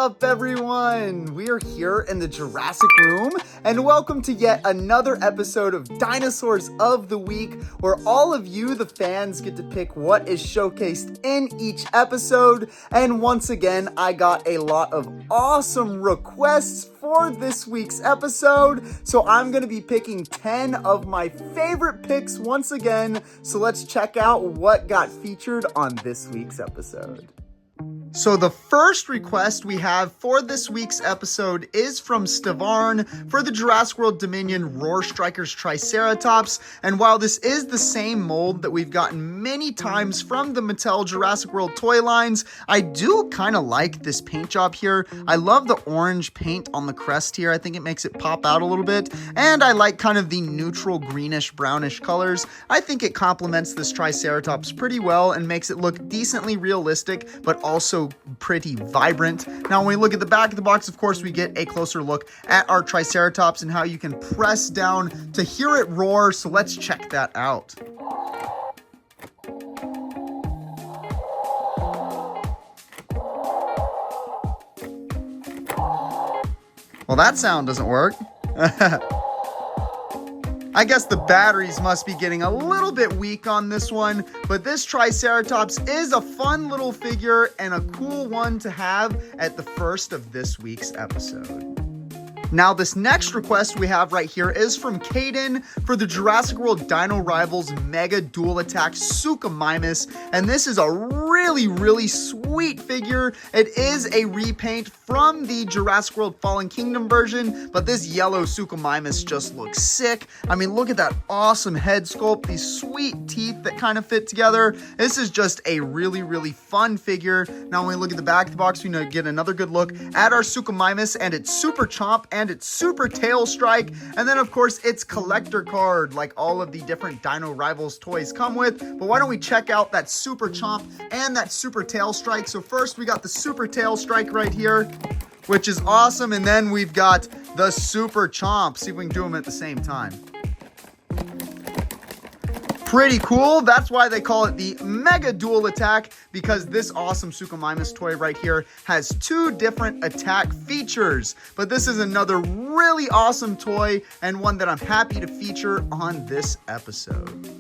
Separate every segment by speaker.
Speaker 1: up, everyone? We are here in the Jurassic room, and welcome to yet another episode of Dinosaurs of the Week, where all of you, the fans, get to pick what is showcased in each episode. And once again, I got a lot of awesome requests for this week's episode, so I'm going to be picking 10 of my favorite picks once again. So let's check out what got featured on this week's episode. So the first request we have for this week's episode is from Stavarn for the Jurassic World Dominion Roar Strikers Triceratops. And while this is the same mold that we've gotten many times from the Mattel Jurassic World toy lines, I do kind of like this paint job here. I love the orange paint on the crest here. I think it makes it pop out a little bit. And I like kind of the neutral greenish brownish colors. I think it complements this Triceratops pretty well and makes it look decently realistic, but also pretty vibrant. Now, when we look at the back of the box, of course, we get a closer look at our Triceratops and how you can press down to hear it roar. So let's check that out. Well, that sound doesn't work. I guess the batteries must be getting a little bit weak on this one, but this Triceratops is a fun little figure and a cool one to have at the first of this week's episode. Now, this next request we have right here is from Caden for the Jurassic World Dino Rivals Mega Dual Attack Suchomimus, and this is a really sweet figure. It is a repaint from the Jurassic World Fallen Kingdom version, but this yellow Suchomimus just looks sick. I mean, look at that awesome head sculpt, these sweet teeth that kind of fit together. This is just a really fun figure. Now, when we look at the back of the box, we get another good look at our Suchomimus and its Super Chomp and its Super Tail Strike, and then of course its collector card like all of the different Dino Rivals toys come with. But why don't we check out that Super Chomp and that Super Tail Strike. So first we got the Super Tail Strike right here, which is awesome, and then we've got the Super Chomp. See if we can do them at the same time. Pretty cool. That's why they call it the Mega Dual Attack, because this awesome Suchomimus toy right here has two different attack features. But this is another really awesome toy and one that I'm happy to feature on this episode.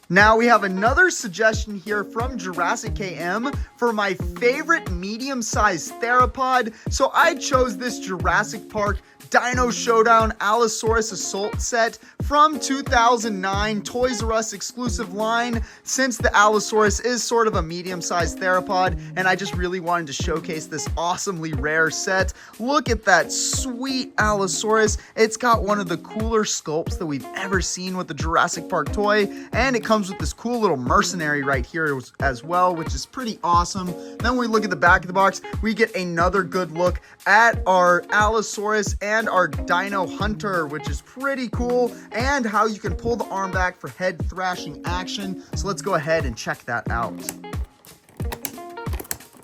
Speaker 1: Now we have another suggestion here from Jurassic KM for my favorite medium-sized theropod. So I chose this Jurassic Park Dino Showdown Allosaurus Assault set from 2009 Toys R Us exclusive line, since the Allosaurus is sort of a medium-sized theropod, and I just really wanted to showcase this awesomely rare set. Look at that sweet Allosaurus. It's got one of the cooler sculpts that we've ever seen with the Jurassic Park toy, and it comes with this cool little mercenary right here as well, which is pretty awesome. Then when we look at the back of the box, we get another good look at our Allosaurus and our Dino Hunter, which is pretty cool, and how you can pull the arm back for head thrashing action. So let's go ahead and check that out.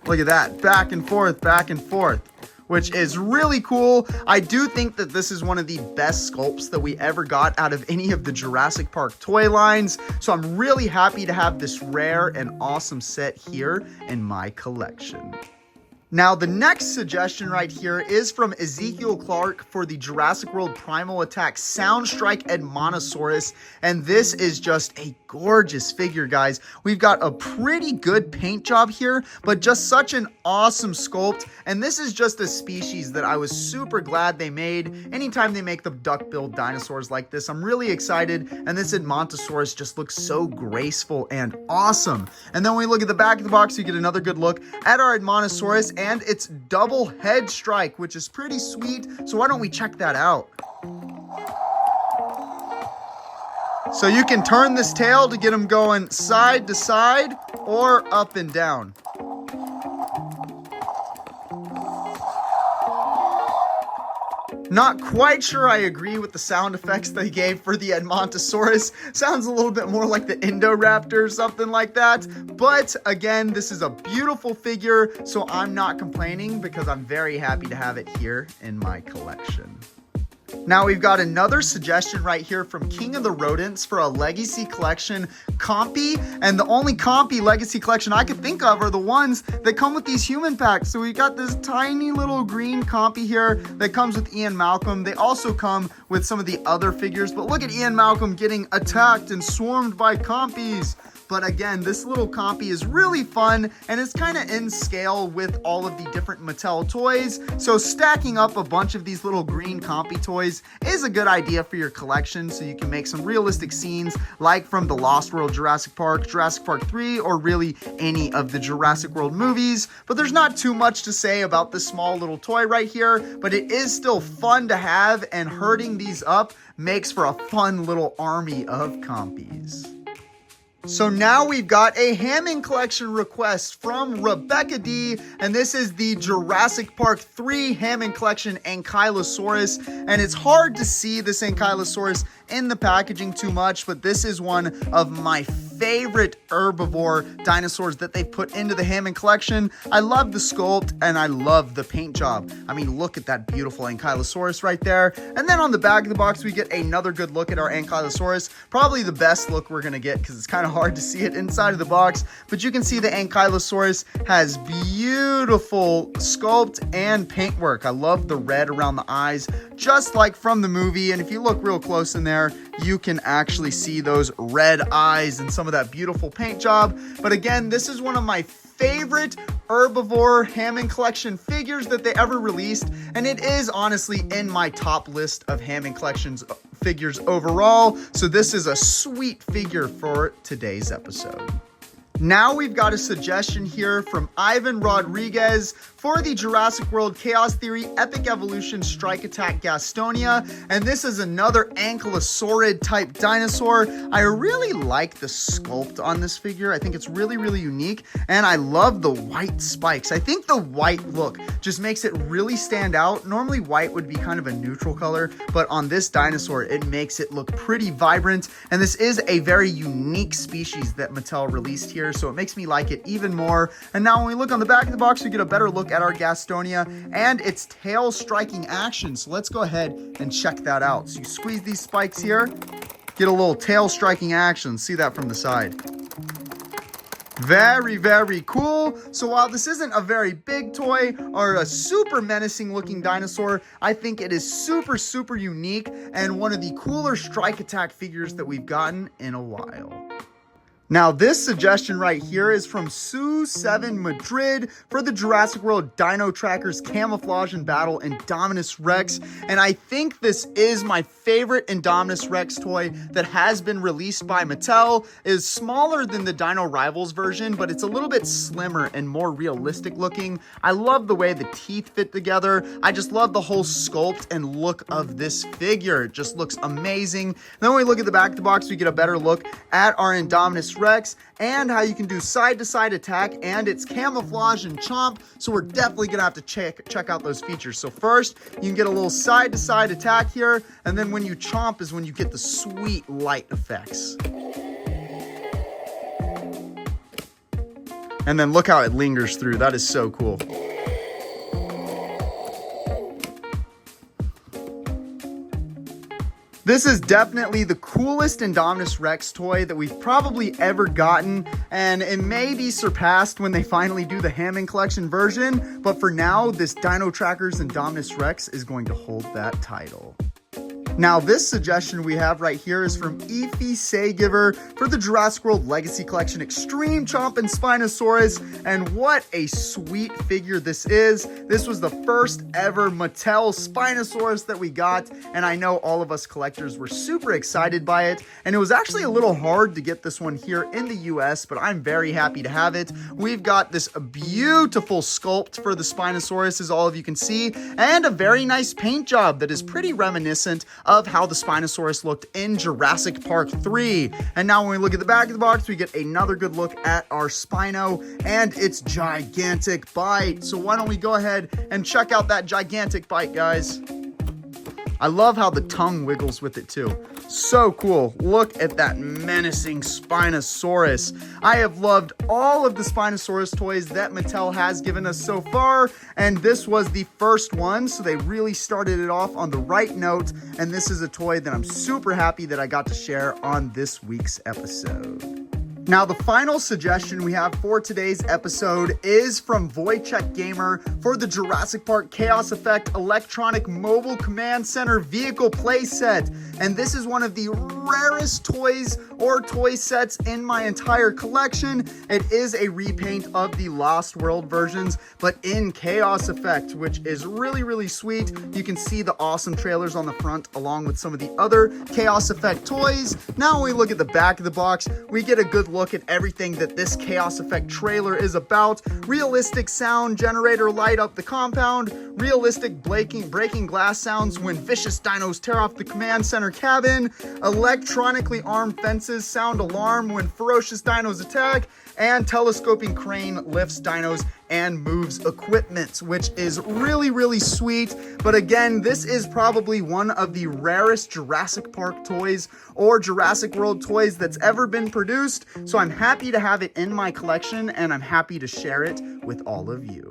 Speaker 1: Look at that, back and forth, which is really cool. I do think that this is one of the best sculpts that we ever got out of any of the Jurassic Park toy lines. So I'm really happy to have this rare and awesome set here in my collection. Now, the next suggestion right here is from Ezekiel Clark for the Jurassic World Primal Attack Soundstrike Edmontosaurus, and this is just a gorgeous figure, guys. We've got a pretty good paint job here, but just such an awesome sculpt, and this is just a species that I was super glad they made. Anytime they make the duck-billed dinosaurs like this, I'm really excited, and this Edmontosaurus just looks so graceful and awesome. And then when we look at the back of the box, you get another good look at our Edmontosaurus and its double head strike, which is pretty sweet. So why don't we check that out? So you can turn this tail to get them going side to side or up and down. Not quite sure I agree with the sound effects they gave for the Edmontosaurus. Sounds a little bit more like the Indoraptor or something like that. But again, this is a beautiful figure, so I'm not complaining because I'm very happy to have it here in my collection. Now we've got another suggestion right here from King of the Rodents for a Legacy Collection Compy, and the only Compy Legacy Collection I could think of are the ones that come with these human packs. So we got this tiny little green Compy here that comes with Ian Malcolm. They also come with some of the other figures, but look at Ian Malcolm getting attacked and swarmed by Compies. But again, this little Compy is really fun, and it's kind of in scale with all of the different Mattel toys. So stacking up a bunch of these little green Compy toys is a good idea for your collection, so you can make some realistic scenes like from the Lost World Jurassic Park 3, or really any of the Jurassic World movies. But there's not too much to say about this small little toy right here, but it is still fun to have, and herding these up makes for a fun little army of Compies. So now we've got a Hammond Collection request from Rebecca D, and this is the Jurassic Park 3 Hammond Collection Ankylosaurus, and it's hard to see this Ankylosaurus in the packaging too much, but this is one of my favorite herbivore dinosaurs that they've put into the Hammond Collection. I love the sculpt and I love the paint job. I mean, look at that beautiful Ankylosaurus right there. And then on the back of the box, we get another good look at our Ankylosaurus. Probably the best look we're gonna get because it's kind of hard to see it inside of the box, but you can see the Ankylosaurus has beautiful sculpt and paintwork. I love the red around the eyes, just like from the movie. And if you look real close in there, you can actually see those red eyes and some of that beautiful paint job. But again, this is one of my favorite herbivore Hammond Collection figures that they ever released, and it is honestly in my top list of Hammond Collections figures overall. So this is a sweet figure for today's episode. Now we've got a suggestion here from Ivan Rodriguez for the Jurassic World Chaos Theory Epic Evolution Strike Attack Gastonia, and this is another ankylosaurid type dinosaur. I really like the sculpt on this figure. I think it's really, really unique, and I love the white spikes. I think the white look just makes it really stand out. Normally white would be kind of a neutral color, but on this dinosaur, it makes it look pretty vibrant, and this is a very unique species that Mattel released here, so it makes me like it even more. And now when we look on the back of the box, we get a better look at our Gastonia and its tail striking action. So let's go ahead and check that out. So you squeeze these spikes here, get a little tail striking action. See that from the side. Very, very cool. So while this isn't a very big toy or a super menacing looking dinosaur, I think it is super, super unique and one of the cooler strike attack figures that we've gotten in a while. Now, this suggestion right here is from Suus7 Madrid for the Jurassic World Dino Trackers Camouflage and Battle Indominus Rex. And I think this is my favorite Indominus Rex toy that has been released by Mattel. It is smaller than the Dino Rivals version, but it's a little bit slimmer and more realistic looking. I love the way the teeth fit together. I just love the whole sculpt and look of this figure. It just looks amazing. Then when we look at the back of the box, we get a better look at our Indominus Rex and how you can do side-to-side attack and its camouflage and chomp. So we're definitely gonna have to check out those features. So first, you can get a little side-to-side attack here, and then when you chomp is when you get the sweet light effects. And then look how it lingers through. That is so cool. This is definitely the coolest Indominus Rex toy that we've probably ever gotten, and it may be surpassed when they finally do the Hammond Collection version, but for now, this Dino Trackers Indominus Rex is going to hold that title. Now, this suggestion we have right here is from Efi Saygiver for the Jurassic World Legacy Collection Extreme Chomp and Spinosaurus, and what a sweet figure this is. This was the first ever Mattel Spinosaurus that we got, and I know all of us collectors were super excited by it, and it was actually a little hard to get this one here in the US, but I'm very happy to have it. We've got this beautiful sculpt for the Spinosaurus, as all of you can see, and a very nice paint job that is pretty reminiscent of how the Spinosaurus looked in Jurassic Park 3. And now when we look at the back of the box, we get another good look at our Spino and its gigantic bite. So why don't we go ahead and check out that gigantic bite, guys. I love how the tongue wiggles with it too. So cool. Look at that menacing Spinosaurus. I have loved all of the Spinosaurus toys that Mattel has given us so far, and this was the first one, so they really started it off on the right note, and this is a toy that I'm super happy that I got to share on this week's episode. Now, the final suggestion we have for today's episode is from Wojciech Gamer for the Jurassic Park Chaos Effect Electronic Mobile Command Center Vehicle Playset. And this is one of the rarest toys or toy sets in my entire collection. It is a repaint of the Lost World versions, but in Chaos Effect, which is really, really sweet. You can see the awesome trailers on the front along with some of the other Chaos Effect toys. Now, when we look at the back of the box, we get a good look at everything that this Chaos Effect trailer is about. Realistic sound generator light up the compound, realistic breaking glass sounds when vicious dinos tear off the command center cabin, electronically armed fences sound alarm when ferocious dinos attack, and telescoping crane lifts dinos and moves equipment, which is really, really sweet. But again, this is probably one of the rarest Jurassic Park toys or Jurassic World toys that's ever been produced. So I'm happy to have it in my collection, and I'm happy to share it with all of you.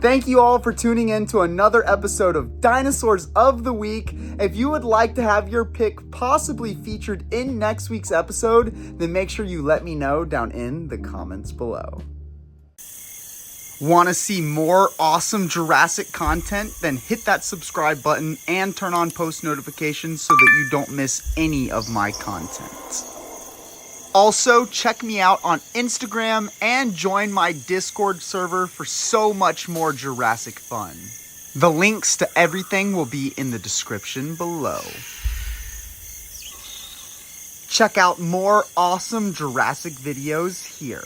Speaker 1: Thank you all for tuning in to another episode of Dinosaurs of the Week. If you would like to have your pick possibly featured in next week's episode, then make sure you let me know down in the comments below. Want to see more awesome Jurassic content? Then hit that subscribe button and turn on post notifications so that you don't miss any of my content. Also, check me out on Instagram and join my Discord server for so much more Jurassic fun. The links to everything will be in the description below. Check out more awesome Jurassic videos here.